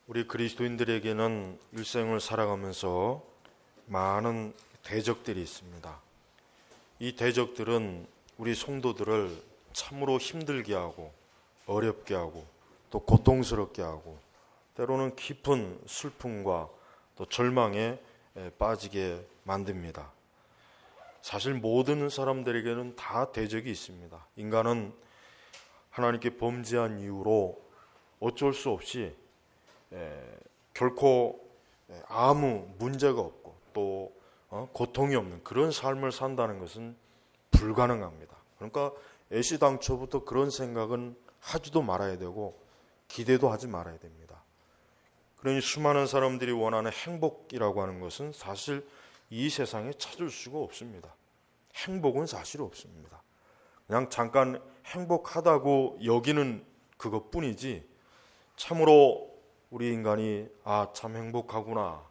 우리 그리스도인들에게는 일생을 살아가면서 많은 대적들이 있습니다. 이 대적들은 우리 성도들을 참으로 힘들게 하고 어렵게 하고 또 고통스럽게 하고 때로는 깊은 슬픔과 또 절망에 빠지게 만듭니다. 사실 모든 사람들에게는 다 대적이 있습니다. 인간은 하나님께 범죄한 이후로 어쩔 수 없이 결코 아무 문제가 없고 또 고통이 없는 그런 삶을 산다는 것은 불가능합니다. 그러니까 애시당초부터 그런 생각은 하지도 말아야 되고 기대도 하지 말아야 됩니다. 그러니 수많은 사람들이 원하는 행복이라고 하는 것은 사실 이 세상에 찾을 수가 없습니다. 행복은 사실 없습니다. 그냥 잠깐 행복하다고 여기는 그것뿐이지 참으로 우리 인간이 참 행복하구나,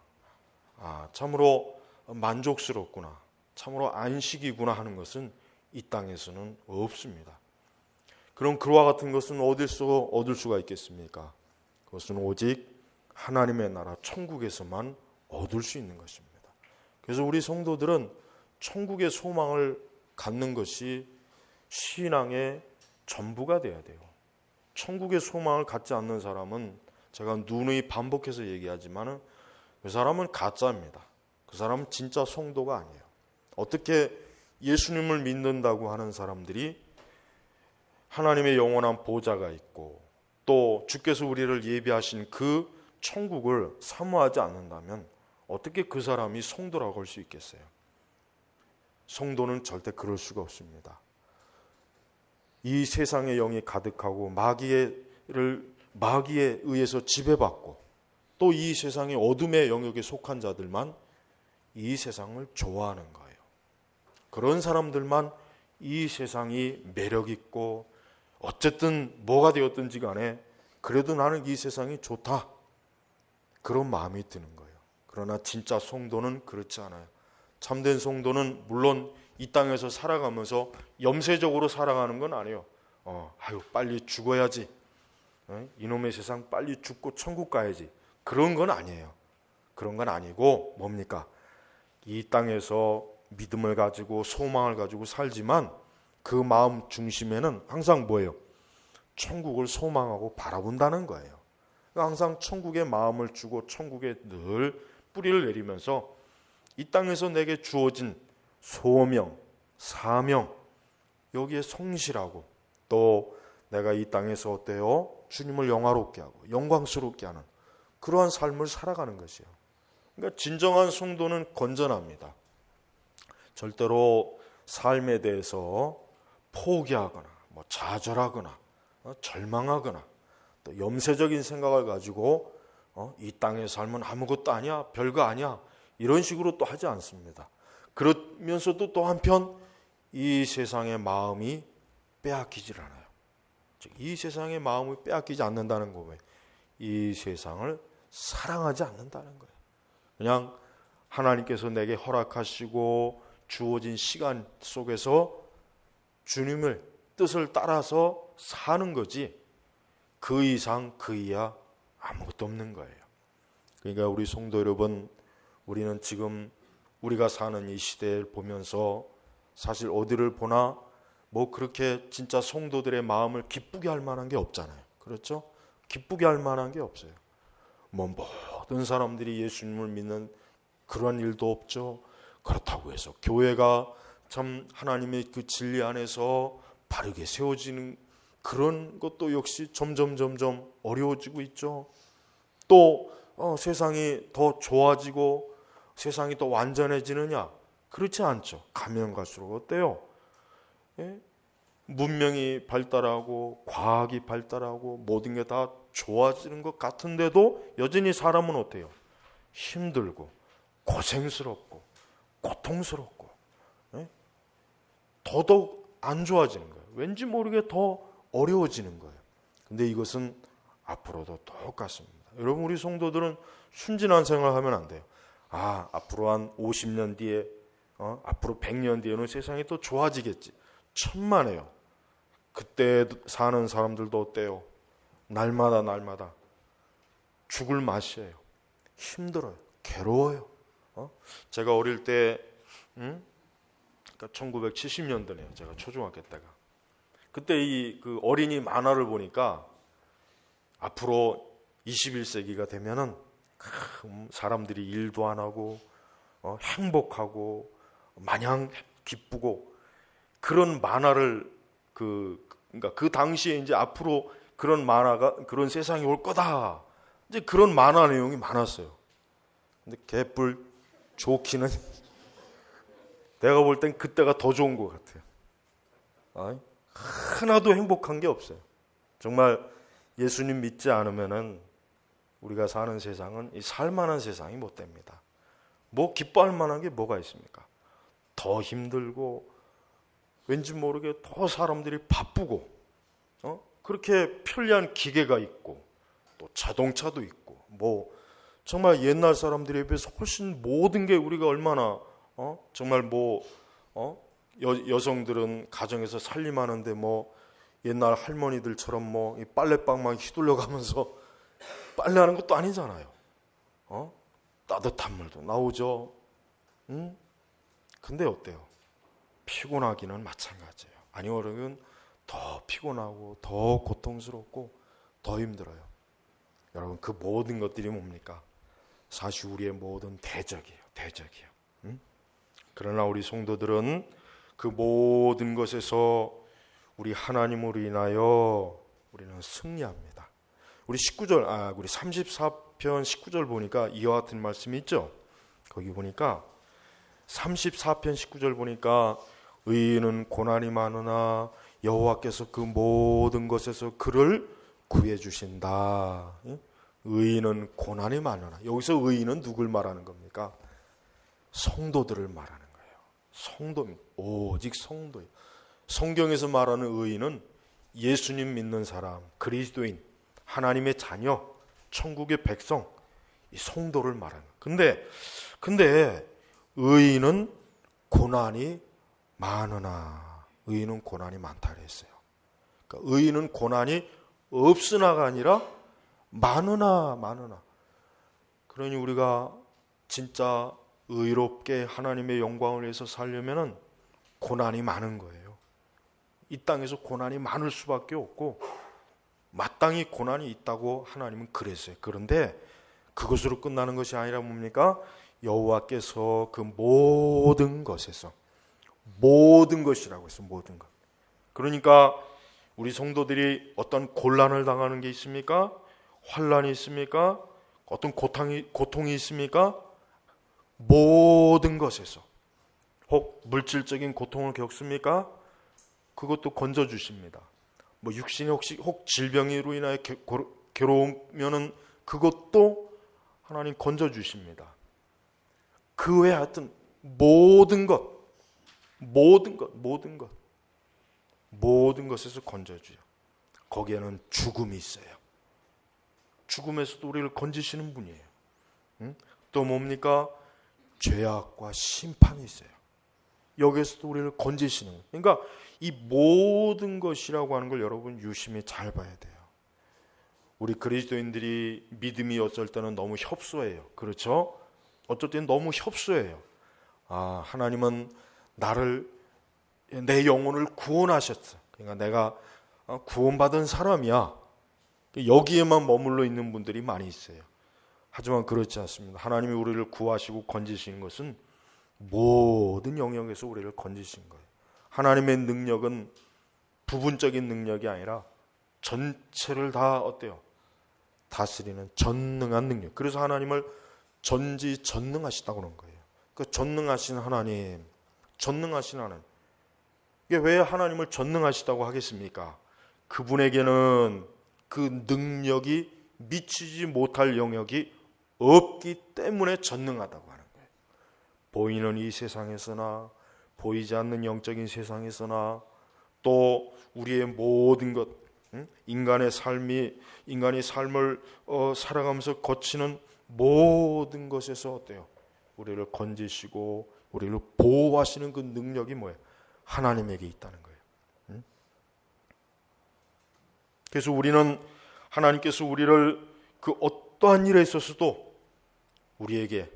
참으로 만족스럽구나, 참으로 안식이구나 하는 것은 이 땅에서는 없습니다. 그럼 그와 같은 것은 어디서 얻을 수가 있겠습니까? 그것은 오직 하나님의 나라 천국에서만 얻을 수 있는 것입니다. 그래서 우리 성도들은 천국의 소망을 갖는 것이 신앙의 전부가 돼야 돼요. 천국의 소망을 갖지 않는 사람은 제가 누누이 반복해서 얘기하지만 그 사람은 가짜입니다. 그 사람은 진짜 성도가 아니에요. 어떻게 예수님을 믿는다고 하는 사람들이 하나님의 영원한 보좌가 있고 또 주께서 우리를 예비하신 그 천국을 사모하지 않는다면 어떻게 그 사람이 성도라고 할 수 있겠어요? 성도는 절대 그럴 수가 없습니다. 이 세상의 영이 가득하고 마귀에 의해서 지배받고 또 이 세상의 어둠의 영역에 속한 자들만 이 세상을 좋아하는 거예요. 그런 사람들만 이 세상이 매력 있고 어쨌든 뭐가 되었든지 간에 그래도 나는 이 세상이 좋다, 그런 마음이 드는 거예요. 그러나 진짜 성도는 그렇지 않아요. 참된 성도는 물론 이 땅에서 살아가면서 염세적으로 살아가는 건 아니에요. 빨리 죽어야지, 이놈의 세상 빨리 죽고 천국 가야지, 그런 건 아니에요. 그런 건 아니고 뭡니까? 이 땅에서 믿음을 가지고 소망을 가지고 살지만 그 마음 중심에는 항상 뭐예요? 천국을 소망하고 바라본다는 거예요. 항상 천국의 마음을 주고 천국에 늘 뿌리를 내리면서 이 땅에서 내게 주어진 소명, 사명, 여기에 성실하고 또 내가 이 땅에서 어때요? 주님을 영화롭게 하고 영광스럽게 하는 그러한 삶을 살아가는 것이에요. 그러니까 진정한 성도는 건전합니다. 절대로 삶에 대해서 포기하거나 좌절하거나 절망하거나 또 염세적인 생각을 가지고 이 땅의 삶은 아무것도 아니야, 별거 아니야, 이런 식으로 또 하지 않습니다. 그러면서도 또 한편 이 세상의 마음이 빼앗기질 않아요. 즉 이 세상의 마음을 빼앗기지 않는다는 거예요. 이 세상을 사랑하지 않는다는 거예요. 그냥 하나님께서 내게 허락하시고 주어진 시간 속에서 주님을 뜻을 따라서 사는 거지 그 이상 그 이하 아무것도 없는 거예요. 그러니까 우리 성도 여러분, 우리는 지금 우리가 사는 이 시대를 보면서 사실 어디를 보나 그렇게 진짜 성도들의 마음을 기쁘게 할 만한 게 없잖아요. 그렇죠? 기쁘게 할 만한 게 없어요. 모든 사람들이 예수님을 믿는 그런 일도 없죠. 그렇다고 해서 교회가 참 하나님의 그 진리 안에서 바르게 세워지는 그런 것도 역시 점점 어려워지고 있죠. 또 세상이 더 좋아지고 세상이 더 완전해지느냐? 그렇지 않죠. 가면 갈수록 어때요? 문명이 발달하고 과학이 발달하고 모든 게 다 좋아지는 것 같은데도 여전히 사람은 어때요? 힘들고 고생스럽고 고통스럽고 더더욱 안 좋아지는 거예요. 왠지 모르게 더 어려워지는 거예요. 근데 이것은 앞으로도 똑같습니다. 여러분, 우리 성도들은 순진한 생각을 하면 안 돼요. 앞으로 한 50년 뒤에 앞으로 100년 뒤에는 세상이 또 좋아지겠지. 천만에요. 그때 사는 사람들도 어때요? 날마다 죽을 맛이에요. 힘들어요. 괴로워요. 제가 어릴 때, 그러니까 1970년도네요. 제가 초중학교 때가. 그때 그 어린이 만화를 보니까 앞으로 21세기가 되면은 사람들이 일도 안 하고 행복하고 마냥 기쁘고 그런 만화를 그러니까 그 당시에 이제 앞으로 그런 만화가 그런 세상이 올 거다. 이제 그런 만화 내용이 많았어요. 근데 개뿔 좋기는 내가 볼 땐 그때가 더 좋은 것 같아요. 하나도 행복한 게 없어요. 정말 예수님 믿지 않으면은 우리가 사는 세상은 이 살만한 세상이 못 됩니다. 뭐 기뻐할 만한 게 뭐가 있습니까? 더 힘들고 왠지 모르게 더 사람들이 바쁘고 그렇게 편리한 기계가 있고 또 자동차도 있고 뭐 정말 옛날 사람들에 비해서 훨씬 모든 게 우리가 얼마나 정말 여성들은 가정에서 살림하는데 뭐 옛날 할머니들처럼 뭐 이 빨래방망이 휘둘러 가면서 빨래하는 것도 아니잖아요. 따뜻한 물도 나오죠. 근데 어때요? 피곤하기는 마찬가지예요. 아니면 더 피곤하고 더 고통스럽고 더 힘들어요. 여러분 그 모든 것들이 뭡니까? 사실 우리의 모든 대적이에요. 그러나 우리 성도들은 그 모든 것에서 우리 하나님으로 인하여 우리는 승리합니다. 우리 19절, 우리 34편 19절 보니까 이와 같은 말씀이 있죠. 거기 보니까 34편 19절 보니까 의인은 고난이 많으나 여호와께서 그 모든 것에서 그를 구해 주신다. 의인은 고난이 많으나 여기서 의인은 누굴 말하는 겁니까? 성도들을 말하는 거예요. 성도입니다. 오직 성도예요. 성경에서 말하는 의인은 예수님 믿는 사람, 그리스도인, 하나님의 자녀, 천국의 백성, 이 성도를 말하는 거예요. 근데 의인은 고난이 많으나 의인은 고난이 많다 그랬어요. 그러니까 의인은 고난이 없으나가 아니라 많으나. 그러니 우리가 진짜 의롭게 하나님의 영광을 위해서 살려면은 고난이 많은 거예요. 이 땅에서 고난이 많을 수밖에 없고 마땅히 고난이 있다고 하나님은 그랬어요. 그런데 그것으로 끝나는 것이 아니라 뭡니까? 여호와께서 그 모든 것에서 모든 것이라고 했어요. 모든 것. 그러니까 우리 성도들이 어떤 곤란을 당하는 게 있습니까? 환난이 있습니까? 어떤 고통이 있습니까? 모든 것에서 혹 물질적인 고통을 겪습니까? 그것도 건져주십니다. 뭐 육신이 혹 질병으로 인하여 괴로우면은 그것도 하나님 건져주십니다. 그 외에 하여튼 모든 것에서 건져주요. 거기에는 죽음이 있어요. 죽음에서도 우리를 건지시는 분이에요. 또 뭡니까? 죄악과 심판이 있어요. 여기에서도 우리를 건지시는 거예요. 그러니까 이 모든 것이라고 하는 걸 여러분 유심히 잘 봐야 돼요. 우리 그리스도인들이 믿음이 어쩔 때는 너무 협소해요. 그렇죠? 어쩔 때는 너무 협소해요. 하나님은 내 영혼을 구원하셨어. 그러니까 내가 구원받은 사람이야. 여기에만 머물러 있는 분들이 많이 있어요. 하지만 그렇지 않습니다. 하나님이 우리를 구하시고 건지신 것은 모든 영역에서 우리를 건지신 거예요. 하나님의 능력은 부분적인 능력이 아니라 전체를 다 다스리는 전능한 능력. 그래서 하나님을 전지전능하시다고 그런 거예요. 그 전능하신 하나님. 이게 왜 하나님을 전능하시다고 하겠습니까? 그분에게는 그 능력이 미치지 못할 영역이 없기 때문에 전능하다고 하는 거예요. 보이는 이 세상에서나 보이지 않는 영적인 세상에서나 또 우리의 모든 것, 인간의 삶을 살아가면서 거치는 모든 것에서 우리를 건지시고 우리를 보호하시는 그 능력이 뭐예요? 하나님에게 있다는 거예요. 그래서 우리는 하나님께서 우리를 그 어떠한 일에 있어서도 우리에게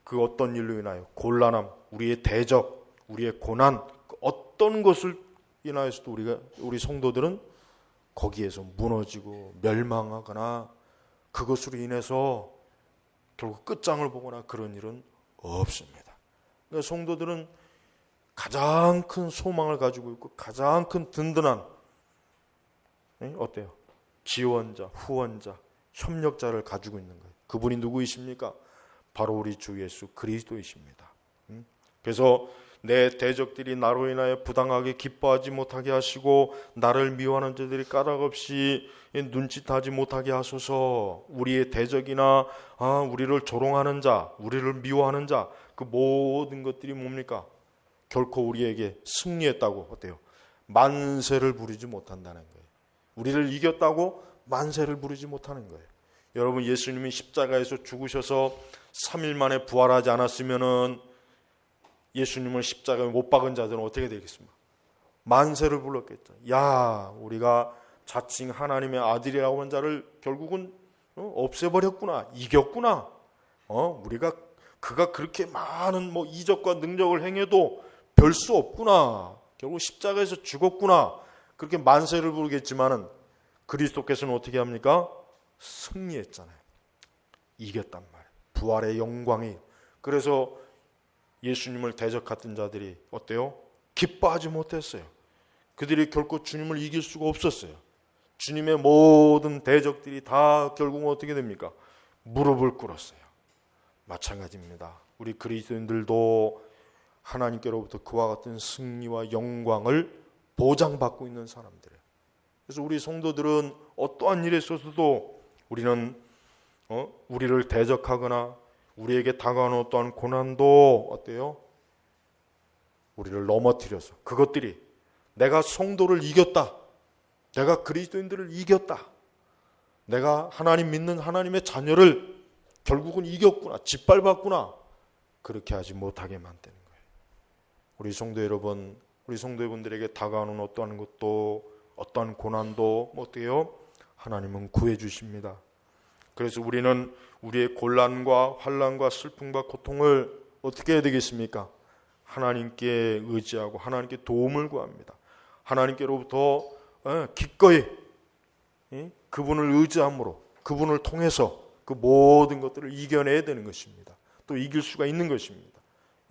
그 어떤 일로 인하여 곤란함, 우리의 대적, 우리의 고난, 어떤 것을 인하여서도 우리 성도들은 거기에서 무너지고 멸망하거나 그것으로 인해서 결국 끝장을 보거나 그런 일은 없습니다. 그러니까 성도들은 가장 큰 소망을 가지고 있고 가장 큰 든든한 어때요? 지원자, 후원자, 협력자를 가지고 있는 거예요. 그분이 누구이십니까? 바로 우리 주 예수 그리스도이십니다. 그래서 내 대적들이 나로 인하여 부당하게 기뻐하지 못하게 하시고 나를 미워하는 자들이 까닭없이 눈짓하지 못하게 하소서. 우리의 대적이나 우리를 조롱하는 자, 우리를 미워하는 자, 그 모든 것들이 뭡니까? 결코 우리에게 승리했다고 어때요? 만세를 부리지 못한다는 거예요. 우리를 이겼다고 만세를 부리지 못하는 거예요. 여러분, 예수님이 십자가에서 죽으셔서 3일 만에 부활하지 않았으면은 예수님을 십자가에 못 박은 자들은 어떻게 되겠습니까? 만세를 불렀겠죠. 야, 우리가 자칭 하나님의 아들이라고 하는 자를 결국은 없애버렸구나, 이겼구나. 그가 그렇게 많은 이적과 능력을 행해도 별 수 없구나. 결국 십자가에서 죽었구나. 그렇게 만세를 부르겠지만은 그리스도께서는 어떻게 합니까? 승리했잖아요. 이겼단 말이에요. 부활의 영광이. 그래서 예수님을 대적했던 자들이 어때요? 기뻐하지 못했어요. 그들이 결코 주님을 이길 수가 없었어요. 주님의 모든 대적들이 다 결국은 어떻게 됩니까? 무릎을 꿇었어요. 마찬가지입니다. 우리 그리스도인들도 하나님께로부터 그와 같은 승리와 영광을 보장받고 있는 사람들이에요. 그래서 우리 성도들은 어떠한 일에 있어서도 우리는 우리를 대적하거나 우리에게 다가오는 어떠한 고난도 어때요? 우리를 넘어뜨려서 그것들이 내가 성도를 이겼다, 내가 그리스도인들을 이겼다, 내가 하나님 믿는 하나님의 자녀를 결국은 이겼구나, 짓밟았구나, 그렇게 하지 못하게 만드는 거예요. 우리 성도 여러분, 우리 성도 여러분들에게 다가오는 어떠한 것도 어떠한 고난도 어때요? 하나님은 구해주십니다. 그래서 우리는 우리의 곤란과 환난과 슬픔과 고통을 어떻게 해야 되겠습니까? 하나님께 의지하고 하나님께 도움을 구합니다. 하나님께로부터 기꺼이 그분을 의지함으로 그분을 통해서 그 모든 것들을 이겨내야 되는 것입니다. 또 이길 수가 있는 것입니다.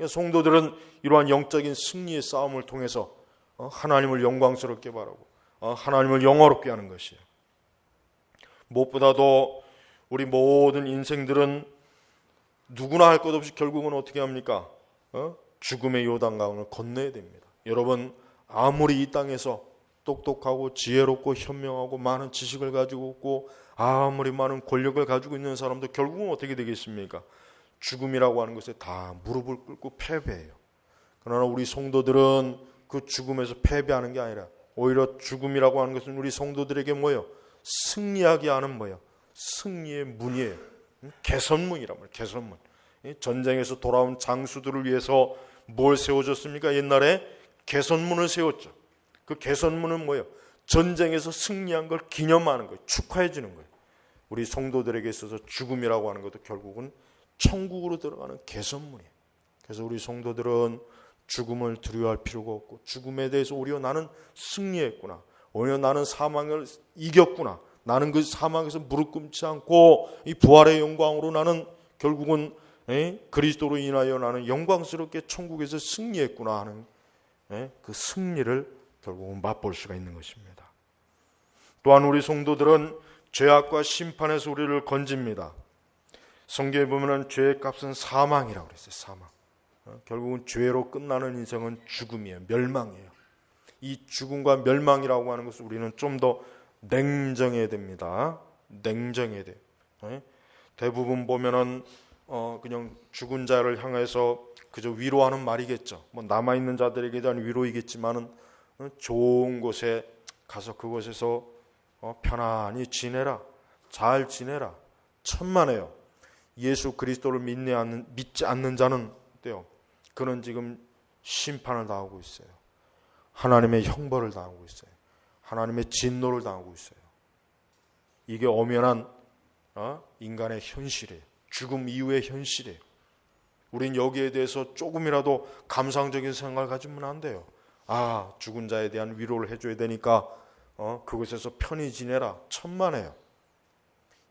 성도들은 이러한 영적인 승리의 싸움을 통해서 하나님을 영광스럽게 바라고 하나님을 영화롭게 하는 것이에요. 무엇보다도 우리 모든 인생들은 누구나 할 것 없이 결국은 어떻게 합니까? 죽음의 요단강을 건너야 됩니다. 여러분, 아무리 이 땅에서 똑똑하고 지혜롭고 현명하고 많은 지식을 가지고 있고 아무리 많은 권력을 가지고 있는 사람도 결국은 어떻게 되겠습니까? 죽음이라고 하는 것에 다 무릎을 꿇고 패배해요. 그러나 우리 성도들은 그 죽음에서 패배하는 게 아니라 오히려 죽음이라고 하는 것은 우리 성도들에게 뭐예요? 승리하게 하는 뭐예요? 승리의 문이에요. 개선문이란 말이에요. 개선문. 전쟁에서 돌아온 장수들을 위해서 뭘 세워줬습니까? 옛날에 개선문을 세웠죠. 그 개선문은 뭐예요? 전쟁에서 승리한 걸 기념하는 거예요. 축하해 주는 거예요. 우리 성도들에게 있어서 죽음이라고 하는 것도 결국은 천국으로 들어가는 개선문이에요. 그래서 우리 성도들은 죽음을 두려워할 필요가 없고 죽음에 대해서 오히려 나는 승리했구나, 오히려 나는 사망을 이겼구나, 나는 그 사망에서 무릎 꿇지 않고 이 부활의 영광으로 나는 결국은 그리스도로 인하여 나는 영광스럽게 천국에서 승리했구나 하는 그 승리를 결국은 맛볼 수가 있는 것입니다. 또한 우리 성도들은 죄악과 심판에서 우리를 건집니다. 성경에 보면 죄의 값은 사망이라고 그랬어요. 사망. 결국은 죄로 끝나는 인생은 죽음이에요. 멸망이에요. 이 죽음과 멸망이라고 하는 것을 우리는 좀 더 냉정해야 됩니다. 냉정해야 돼요. 대부분 보면은 그냥 죽은 자를 향해서 그저 위로하는 말이겠죠. 뭐 남아있는 자들에게 대한 위로이겠지만은 좋은 곳에 가서 그곳에서 편안히 지내라, 잘 지내라. 천만에요. 예수 그리스도를 믿지 않는 자는 어때요? 그는 지금 심판을 당하고 있어요. 하나님의 형벌을 당하고 있어요. 하나님의 진노를 당하고 있어요. 이게 엄연한 인간의 현실이에요. 죽음 이후의 현실이에요. 우린 여기에 대해서 조금이라도 감상적인 생각을 가지면 안 돼요. 죽은 자에 대한 위로를 해줘야 되니까 그곳에서 편히 지내라. 천만에요.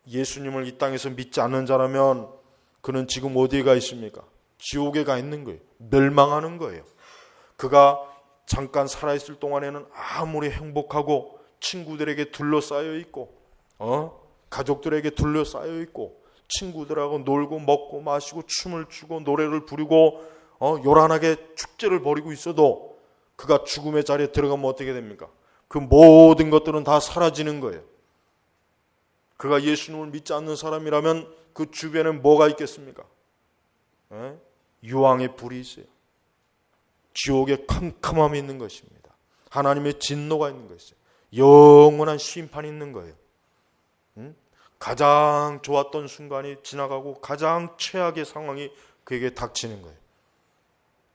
예수님을 이 땅에서 믿지 않는 자라면 그는 지금 어디에 가 있습니까? 지옥에 가 있는 거예요. 멸망하는 거예요. 그가 잠깐 살아있을 동안에는 아무리 행복하고 친구들에게 둘러싸여 있고 가족들에게 둘러싸여 있고 친구들하고 놀고 먹고 마시고 춤을 추고 노래를 부르고 요란하게 축제를 벌이고 있어도 그가 죽음의 자리에 들어가면 어떻게 됩니까? 그 모든 것들은 다 사라지는 거예요. 그가 예수님을 믿지 않는 사람이라면 그 주변에 뭐가 있겠습니까? 유황의 불이 있어요. 지옥의 캄캄함이 있는 것입니다. 하나님의 진노가 있는 것이에요. 영원한 심판이 있는 거예요. 가장 좋았던 순간이 지나가고 가장 최악의 상황이 그에게 닥치는 거예요.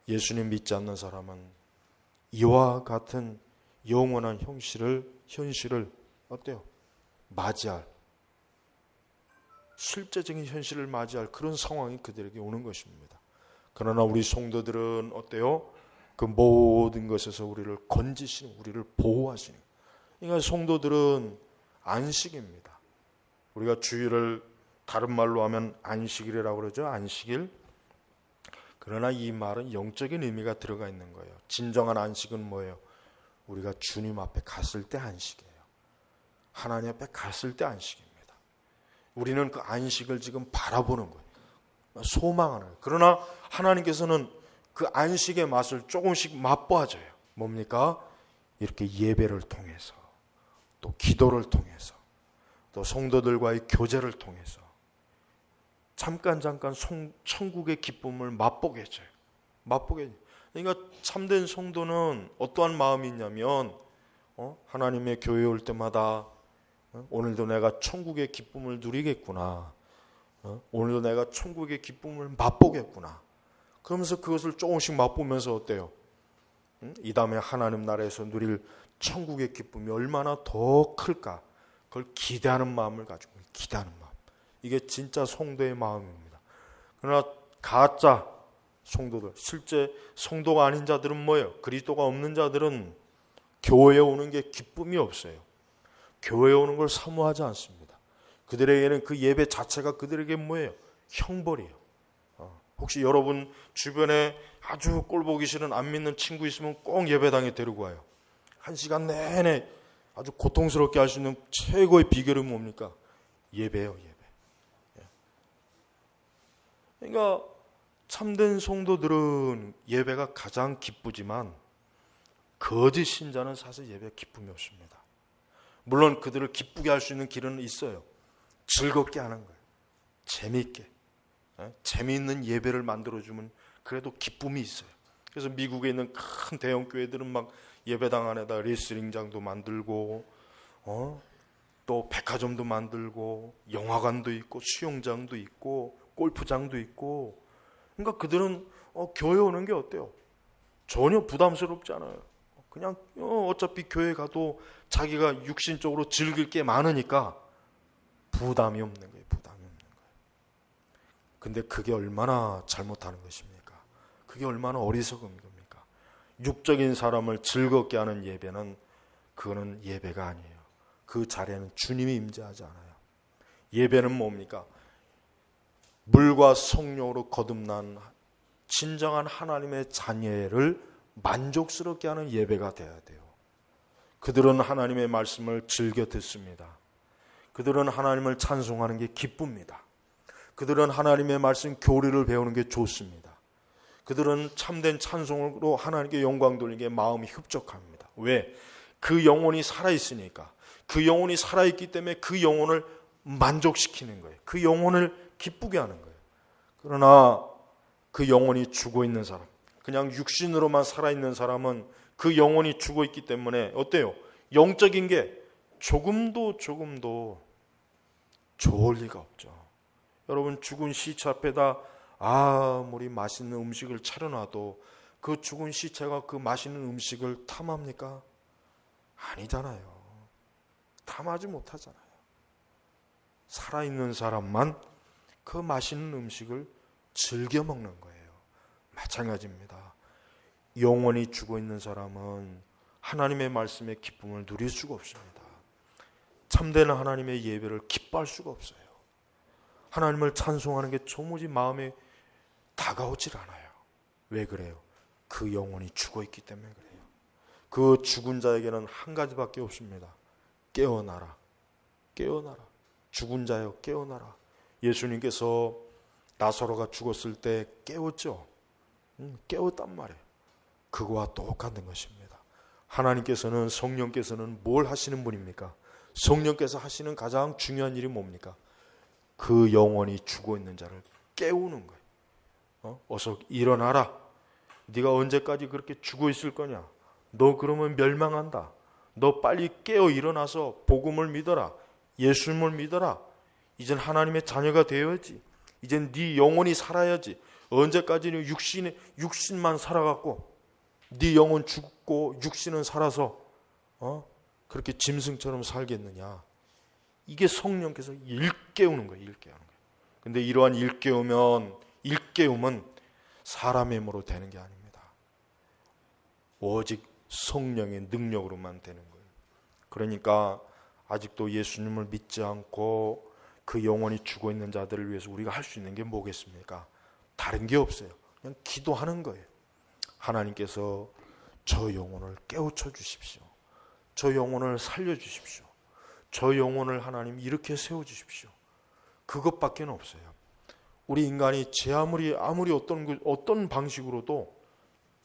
예수님 믿지 않는 사람은 이와 같은 영원한 현실을 어때요? 맞이할, 실제적인 현실을 맞이할 그런 상황이 그들에게 오는 것입니다. 그러나 우리 성도들은 어때요? 그 모든 것에서 우리를 건지시는, 우리를 보호하시는. 그러니까 성도들은 안식입니다. 우리가 주일을 다른 말로 하면 안식일이라고 그러죠. 안식일. 그러나 이 말은 영적인 의미가 들어가 있는 거예요. 진정한 안식은 뭐예요? 우리가 주님 앞에 갔을 때 안식이에요. 하나님 앞에 갔을 때 안식입니다. 우리는 그 안식을 지금 바라보는 거예요. 소망하는 거예요. 그러나 하나님께서는 그 안식의 맛을 조금씩 맛보아줘요. 뭡니까? 이렇게 예배를 통해서, 또 기도를 통해서, 또 성도들과의 교제를 통해서 잠깐 천국의 기쁨을 맛보게 해줘요. 그러니까 참된 성도는 어떠한 마음이 있냐면 하나님의 교회에 올 때마다 오늘도 내가 천국의 기쁨을 누리겠구나. 오늘도 내가 천국의 기쁨을 맛보겠구나. 그러면서 그것을 조금씩 맛보면서 어때요? 이 다음에 하나님 나라에서 누릴 천국의 기쁨이 얼마나 더 클까? 그걸 기대하는 마음을 가지고, 기대하는 마음. 이게 진짜 성도의 마음입니다. 그러나 가짜 성도들, 실제 성도가 아닌 자들은 뭐예요? 그리스도가 없는 자들은 교회에 오는 게 기쁨이 없어요. 교회에 오는 걸 사모하지 않습니다. 그들에게는 그 예배 자체가 그들에게 뭐예요? 형벌이에요. 혹시 여러분 주변에 아주 꼴보기 싫은 안 믿는 친구 있으면 꼭 예배당에 데리고 와요. 1시간 내내 아주 고통스럽게 할 수 있는 최고의 비결은 뭡니까? 예배예요, 예배. 그러니까 참된 성도들은 예배가 가장 기쁘지만 거짓 신자는 사실 예배에 기쁨이 없습니다. 물론 그들을 기쁘게 할 수 있는 길은 있어요. 즐겁게 하는 거예요. 재미있게. 재미있는 예배를 만들어주면 그래도 기쁨이 있어요. 그래서 미국에 있는 큰 대형 교회들은 막 예배당 안에다 레슬링장도 만들고 또 백화점도 만들고 영화관도 있고 수영장도 있고 골프장도 있고. 그러니까 그들은 교회 오는 게 어때요? 전혀 부담스럽지 않아요. 그냥 어차피 교회 가도 자기가 육신적으로 즐길 게 많으니까 부담이 없는 거예요. 부담이 없는 거예요. 근데 그게 얼마나 잘못하는 것입니까? 그게 얼마나 어리석은 겁니까? 육적인 사람을 즐겁게 하는 예배는 그거는 예배가 아니에요. 그 자리에는 주님이 임재하지 않아요. 예배는 뭡니까? 물과 성령으로 거듭난 진정한 하나님의 자녀를 만족스럽게 하는 예배가 되어야 돼요. 그들은 하나님의 말씀을 즐겨 듣습니다. 그들은 하나님을 찬송하는 게 기쁩니다. 그들은 하나님의 말씀 교리를 배우는 게 좋습니다. 그들은 참된 찬송으로 하나님께 영광 돌리기에 마음이 흡족합니다. 왜? 그 영혼이 살아있으니까. 그 영혼이 살아있기 때문에 그 영혼을 만족시키는 거예요. 그 영혼을 기쁘게 하는 거예요. 그러나 그 영혼이 죽어있는 사람, 그냥 육신으로만 살아있는 사람은 그 영혼이 죽어있기 때문에 어때요? 영적인 게 조금도 좋을 리가 없죠. 여러분 죽은 시체 앞에다 아무리 맛있는 음식을 차려놔도 그 죽은 시체가 그 맛있는 음식을 탐합니까? 아니잖아요. 탐하지 못하잖아요. 살아있는 사람만 그 맛있는 음식을 즐겨 먹는 거예요. 마찬가지입니다. 영원히 죽어 있는 사람은 하나님의 말씀의 기쁨을 누릴 수가 없습니다. 참된 하나님의 예배를 기뻐할 수가 없어요. 하나님을 찬송하는 게 도무지 마음에 다가오질 않아요. 왜 그래요? 그 영혼이 죽어 있기 때문에 그래요. 그 죽은 자에게는 한 가지밖에 없습니다. 깨어나라. 깨어나라. 죽은 자여 깨어나라. 예수님께서 나사로가 죽었을 때 깨웠죠. 깨웠단 말이에요. 그거와 똑같은 것입니다. 하나님께서는, 성령께서는 뭘 하시는 분입니까? 성령께서 하시는 가장 중요한 일이 뭡니까? 그 영혼이 죽어 있는 자를 깨우는 거예요. 어서 일어나라. 네가 언제까지 그렇게 죽어 있을 거냐? 너 그러면 멸망한다. 너 빨리 깨어 일어나서 복음을 믿어라. 예수님을 믿어라. 이젠 하나님의 자녀가 되어야지. 이젠 네 영혼이 살아야지. 언제까지는 육신만 살아갖고 네 영혼 죽고 육신은 살아서 그렇게 짐승처럼 살겠느냐. 이게 성령께서 일깨우는 거예요. 일깨우는 거예요. 근데 이러한 일깨움은 사람의 힘으로 되는 게 아닙니다. 오직 성령의 능력으로만 되는 거예요. 그러니까 아직도 예수님을 믿지 않고 그 영혼이 죽어 있는 자들을 위해서 우리가 할 수 있는 게 뭐겠습니까? 다른 게 없어요. 그냥 기도하는 거예요. 하나님께서 저 영혼을 깨우쳐 주십시오. 저 영혼을 살려주십시오. 저 영혼을 하나님 이렇게 세워주십시오. 그것밖에 없어요. 우리 인간이 아무리 어떤 방식으로도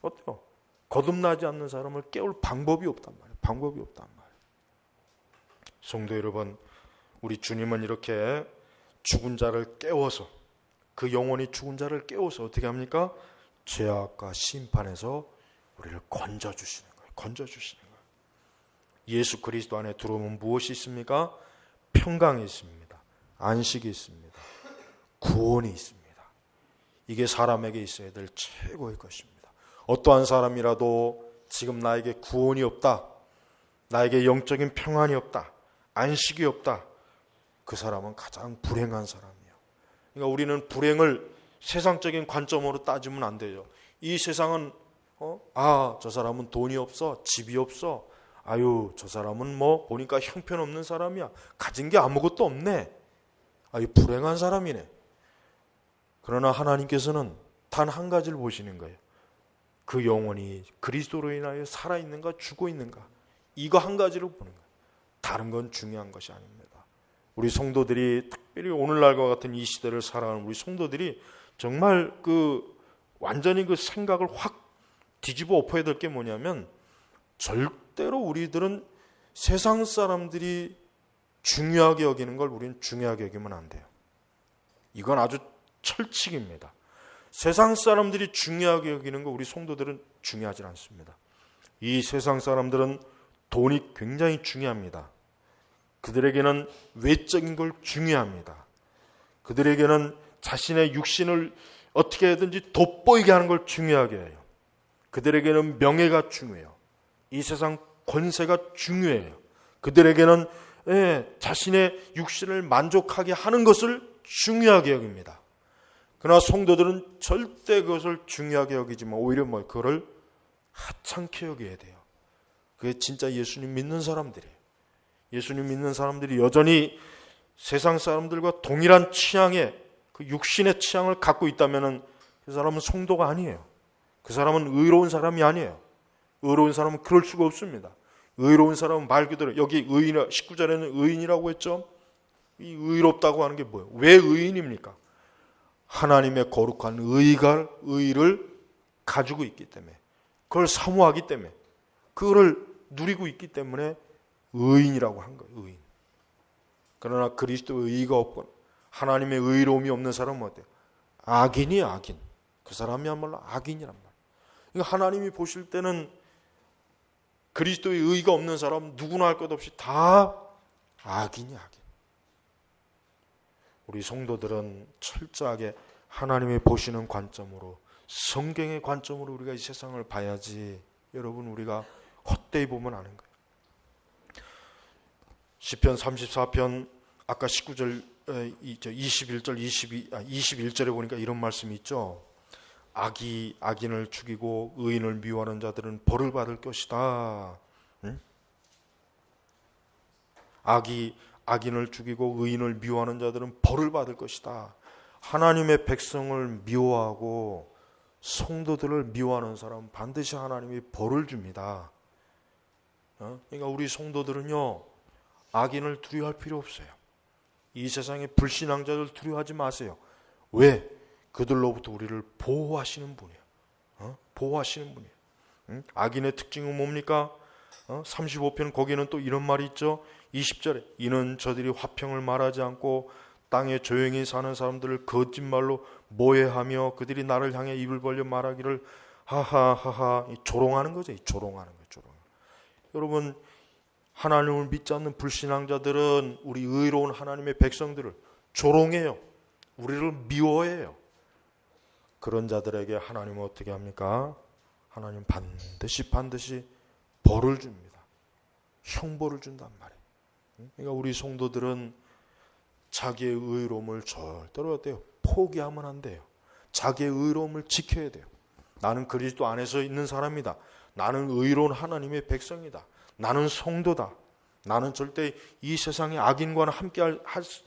어때요? 거듭나지 않는 사람을 깨울 방법이 없단 말이에요. 방법이 없단 말이에요. 성도 여러분, 우리 주님은 이렇게 죽은 자를 깨워서, 그 영혼이 죽은 자를 깨워서 어떻게 합니까? 죄악과 심판에서 우리를 건져주시는 거예요. 건져주시는 거예요. 예수 그리스도 안에 들어오면 무엇이 있습니까? 평강이 있습니다. 안식이 있습니다. 구원이 있습니다. 이게 사람에게 있어야 될 최고의 것입니다. 어떠한 사람이라도 지금 나에게 구원이 없다, 나에게 영적인 평안이 없다, 안식이 없다, 그 사람은 가장 불행한 사람이에요. 그러니까 우리는 불행을 세상적인 관점으로 따지면 안 돼요. 이 세상은 저 사람은 돈이 없어, 집이 없어, 아유 저 사람은 보니까 형편없는 사람이야, 가진 게 아무것도 없네, 아유 불행한 사람이네. 그러나 하나님께서는 단 한 가지를 보시는 거예요. 그 영혼이 그리스도로 인하여 살아있는가 죽어있는가, 이거 한 가지를 보는 거예요. 다른 건 중요한 것이 아닙니다. 우리 성도들이, 특별히 오늘날과 같은 이 시대를 살아가는 우리 성도들이 정말 완전히 그 생각을 확 뒤집어 엎어야 될 게 뭐냐면, 절대로 우리들은 세상 사람들이 중요하게 여기는 걸 우리는 중요하게 여기면 안 돼요. 이건 아주 철칙입니다. 세상 사람들이 중요하게 여기는 거 우리 성도들은 중요하지 않습니다. 이 세상 사람들은 돈이 굉장히 중요합니다. 그들에게는 외적인 걸 중요합니다. 그들에게는 자신의 육신을 어떻게 해든지 돋보이게 하는 걸 중요하게 해요. 그들에게는 명예가 중요해요. 이 세상 권세가 중요해요. 그들에게는 자신의 육신을 만족하게 하는 것을 중요하게 여깁니다. 그러나 성도들은 절대 그것을 중요하게 여기지만 오히려 그거를 하찮게 여겨야 돼요. 그게 진짜 예수님 믿는 사람들이에요. 예수님 믿는 사람들이 여전히 세상 사람들과 동일한 취향의 그 육신의 취향을 갖고 있다면 그 사람은 성도가 아니에요. 그 사람은 의로운 사람이 아니에요. 의로운 사람은 그럴 수가 없습니다. 의로운 사람은 말 그대로, 여기 19절에는 의인이라고 했죠. 이 의롭다고 하는 게 뭐예요? 왜 의인입니까? 하나님의 거룩한 의를 가지고 있기 때문에, 그걸 사모하기 때문에, 그거를 누리고 있기 때문에 의인이라고 한 거예요. 의인. 그러나 그리스도의 의가 없고 하나님의 의로움이 없는 사람은 어때요? 악인이에요. 악인. 그 사람이야말로 악인이란 말이에요. 그러니까 하나님이 보실 때는 그리스도의 의가 없는 사람 누구나 할 것 없이 다 악인이 악인. 우리 성도들은 철저하게 하나님이 보시는 관점으로, 성경의 관점으로 우리가 이 세상을 봐야지. 여러분, 우리가 헛되이 보면 아는 거예요. 시편 34편 아까 19절 21절 21절에 보니까 이런 말씀이 있죠. 악인을 죽이고 의인을 미워하는 자들은 벌을 받을 것이다. 응? 악인을 죽이고 의인을 미워하는 자들은 벌을 받을 것이다. 하나님의 백성을 미워하고 성도들을 미워하는 사람은 반드시 하나님이 벌을 줍니다. 그러니까 우리 성도들은요, 악인을 두려워할 필요 없어요. 이 세상의 불신앙자들 두려워하지 마세요. 왜? 그들로부터 우리를 보호하시는 분이에요. 보호하시는 분이에요. 악인의 특징은 뭡니까? 35편 거기는 또 이런 말이 있죠. 20절에 이는 저들이 화평을 말하지 않고 땅에 조용히 사는 사람들을 거짓말로 모해하며 그들이 나를 향해 입을 벌려 말하기를 하하하하. 조롱하는 거죠. 조롱하는 거예요. 여러분, 하나님을 믿지 않는 불신앙자들은 우리 의로운 하나님의 백성들을 조롱해요. 우리를 미워해요. 그런 자들에게 하나님은 어떻게 합니까? 하나님 반드시 벌을 줍니다. 형벌을 준단 말이에요. 그러니까 우리 성도들은 자기의 의로움을 절대로 어때요? 포기하면 안 돼요. 자기의 의로움을 지켜야 돼요. 나는 그리스도 안에서 있는 사람이다. 나는 의로운 하나님의 백성이다. 나는 성도다. 나는 절대 이 세상의 악인과는 함께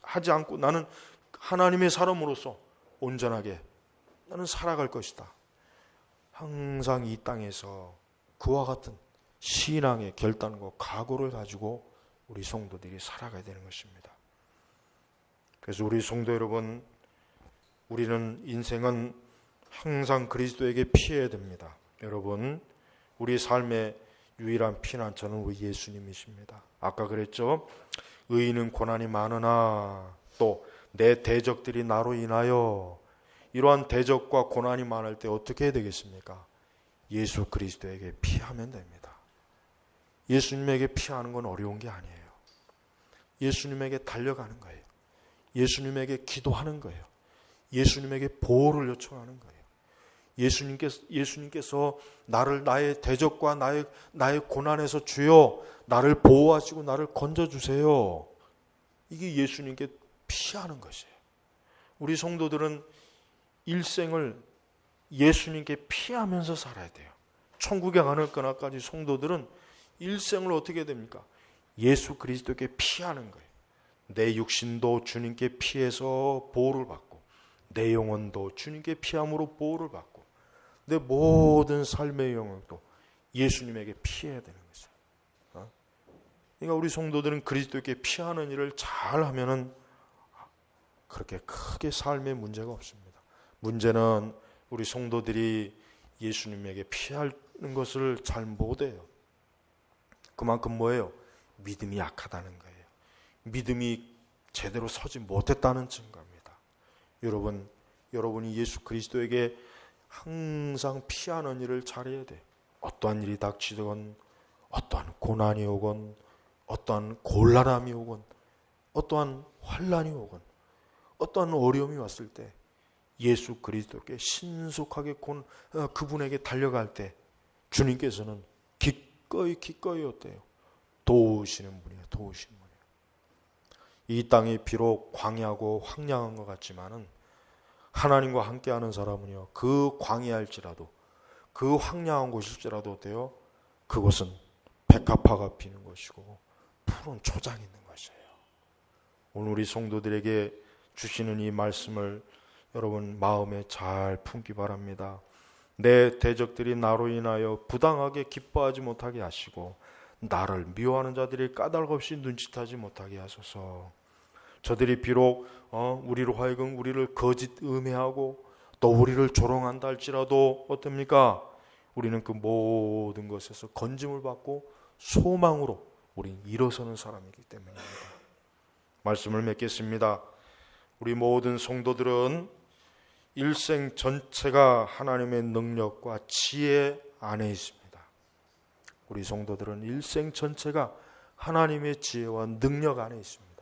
하지 않고 나는 하나님의 사람으로서 온전하게 나는 살아갈 것이다. 항상 이 땅에서 그와 같은 신앙의 결단과 각오를 가지고 우리 성도들이 살아가야 되는 것입니다. 그래서 우리 성도 여러분, 우리는 인생은 항상 그리스도에게 피해야 됩니다. 여러분, 우리 삶의 유일한 피난처는 우리 예수님이십니다. 아까 그랬죠? 의인은 고난이 많으나 또 내 대적들이 나로 인하여, 이러한 대적과 고난이 많을 때 어떻게 해야 되겠습니까? 예수 그리스도에게 피하면 됩니다. 예수님에게 피하는 건 어려운 게 아니에요. 예수님에게 달려가는 거예요. 예수님에게 기도하는 거예요. 예수님에게 보호를 요청하는 거예요. 예수님께서 나의 대적과 나의 고난에서 주여 나를 보호하시고 나를 건져주세요. 이게 예수님께 피하는 것이에요. 우리 성도들은 일생을 예수님께 피하면서 살아야 돼요. 천국에 가는 그날까지 성도들은 일생을 어떻게 해야 됩니까? 예수 그리스도께 피하는 거예요. 내 육신도 주님께 피해서 보호를 받고 내 영혼도 주님께 피함으로 보호를 받고 내 모든 삶의 영역도 예수님에게 피해야 되는 거죠. 그러니까 우리 성도들은 그리스도께 피하는 일을 잘 하면은 그렇게 크게 삶에 문제가 없습니다. 문제는 우리 성도들이 예수님에게 피하는 것을 잘 못해요. 그만큼 뭐예요? 믿음이 약하다는 거예요. 믿음이 제대로 서지 못했다는 증거입니다. 여러분이 예수 그리스도에게 항상 피하는 일을 잘해야 돼요. 어떠한 일이 닥치건, 어떠한 고난이 오건, 어떠한 곤란함이 오건, 어떠한 환난이 오건, 어떠한 어려움이 왔을 때 예수 그리스도께 신속하게 그분에게 달려갈 때 주님께서는 기꺼이 어때요? 도우시는 분이에요. 도우시는 분이에요. 이 땅이 비록 광야고 황량한 것 같지만은 하나님과 함께하는 사람은요, 그 광야일지라도 그 황량한 곳일지라도 어때요? 그곳은 백합화가 피는 것이고 푸른 초장이 있는 것이에요. 오늘 우리 성도들에게 주시는 이 말씀을 여러분 마음에 잘 품기 바랍니다. 내 대적들이 나로 인하여 부당하게 기뻐하지 못하게 하시고 나를 미워하는 자들이 까닭없이 눈짓하지 못하게 하소서. 저들이 비록 우리로 하여금 우리를 거짓 음해하고 또 우리를 조롱한다 할지라도 어떻습니까? 우리는 그 모든 것에서 건짐을 받고 소망으로 우리는 일어서는 사람이기 때문입니다. 말씀을 맺겠습니다. 우리 모든 성도들은 일생 전체가 하나님의 능력과 지혜 안에 있습니다. 우리 성도들은 일생 전체가 하나님의 지혜와 능력 안에 있습니다.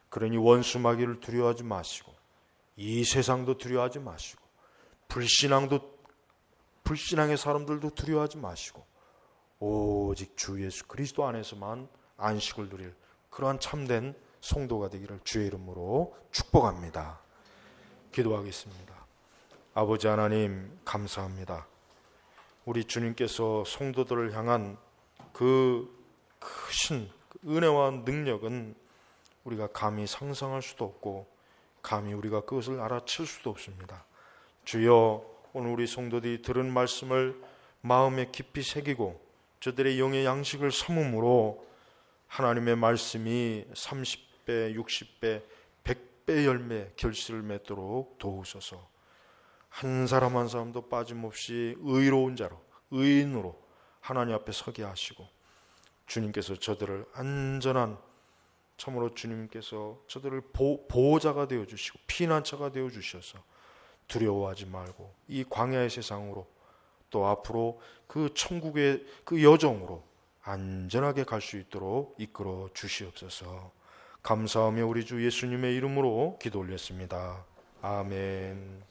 그러니 원수마귀를 두려워하지 마시고 이 세상도 두려워하지 마시고 불신앙의 사람들도 두려워하지 마시고 오직 주 예수 그리스도 안에서만 안식을 누릴 그러한 참된 성도가 되기를 주의 이름으로 축복합니다. 기도하겠습니다. 아버지 하나님, 감사합니다. 우리 주님께서 성도들을 향한 그 크신 은혜와 능력은 우리가 감히 상상할 수도 없고 감히 우리가 그것을 알아챌 수도 없습니다. 주여, 오늘 우리 성도들이 들은 말씀을 마음에 깊이 새기고 저들의 영의 양식을 삼음으로 하나님의 말씀이 30배, 60배, 100배 열매 결실을 맺도록 도우소서. 한 사람 한 사람도 빠짐없이 의로운 자로, 의인으로 하나님 앞에 서게 하시고 주님께서 저들을 안전한, 참으로 주님께서 저들을 보호자가 되어주시고 피난처가 되어주셔서 두려워하지 말고 이 광야의 세상으로 또 앞으로 그 천국의 그 여정으로 안전하게 갈 수 있도록 이끌어 주시옵소서. 감사하며 우리 주 예수님의 이름으로 기도 올렸습니다. 아멘.